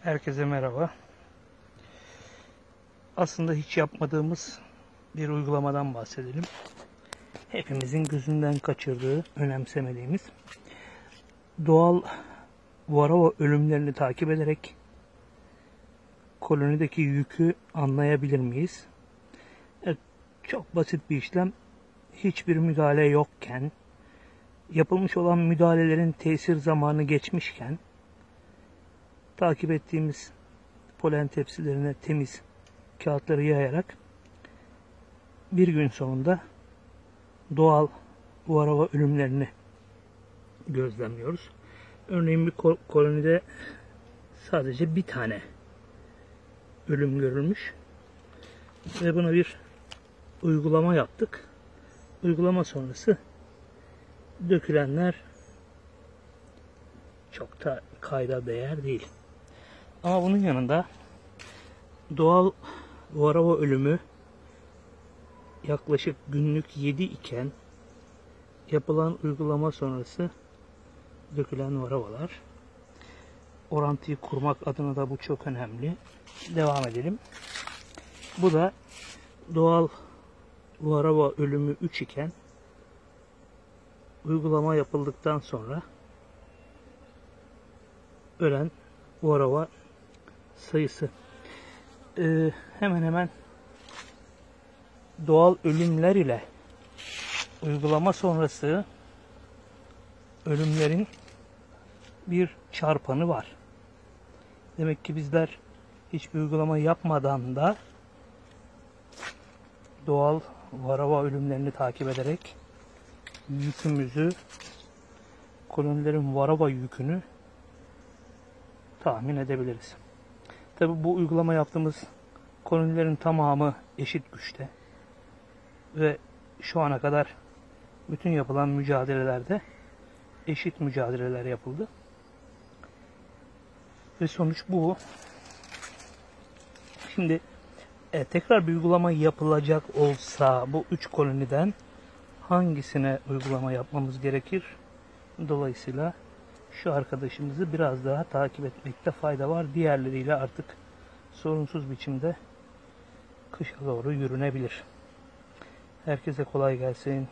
Herkese merhaba. Aslında hiç yapmadığımız bir uygulamadan bahsedelim. Hepimizin gözünden kaçırdığı, önemsemediğimiz doğal varroa ölümlerini takip ederek kolonideki yükü anlayabilir miyiz? Evet, çok basit bir işlem. Hiçbir müdahale yokken, yapılmış olan müdahalelerin tesir zamanı geçmişken takip ettiğimiz polen tepsilerine temiz kağıtları yayarak bir gün sonunda doğal varroa ölümlerini gözlemliyoruz. Örneğin bir kolonide sadece bir tane ölüm görülmüş ve buna bir uygulama yaptık. Uygulama sonrası dökülenler çok da kayda değer değil. Ama bunun yanında doğal varroa ölümü yaklaşık günlük 7 iken yapılan uygulama sonrası dökülen varroalar. Orantıyı kurmak adına da bu çok önemli. Devam edelim. Bu da doğal varroa ölümü 3 iken uygulama yapıldıktan sonra ölen varroa sayısı. Hemen hemen doğal ölümler ile uygulama sonrası ölümlerin bir çarpanı var. Demek ki bizler hiçbir uygulama yapmadan da doğal varroa ölümlerini takip ederek yükümüzü, kolonilerin varroa yükünü tahmin edebiliriz. Tabi bu uygulama yaptığımız kolonilerin tamamı eşit güçte ve şu ana kadar bütün yapılan mücadelelerde eşit mücadeleler yapıldı. Ve sonuç bu. Şimdi tekrar bir uygulama yapılacak olsa bu 3 koloniden hangisine uygulama yapmamız gerekir? Dolayısıyla şu arkadaşımızı biraz daha takip etmekte fayda var. Diğerleriyle artık sorunsuz biçimde kışa doğru yürünebilir. Herkese kolay gelsin.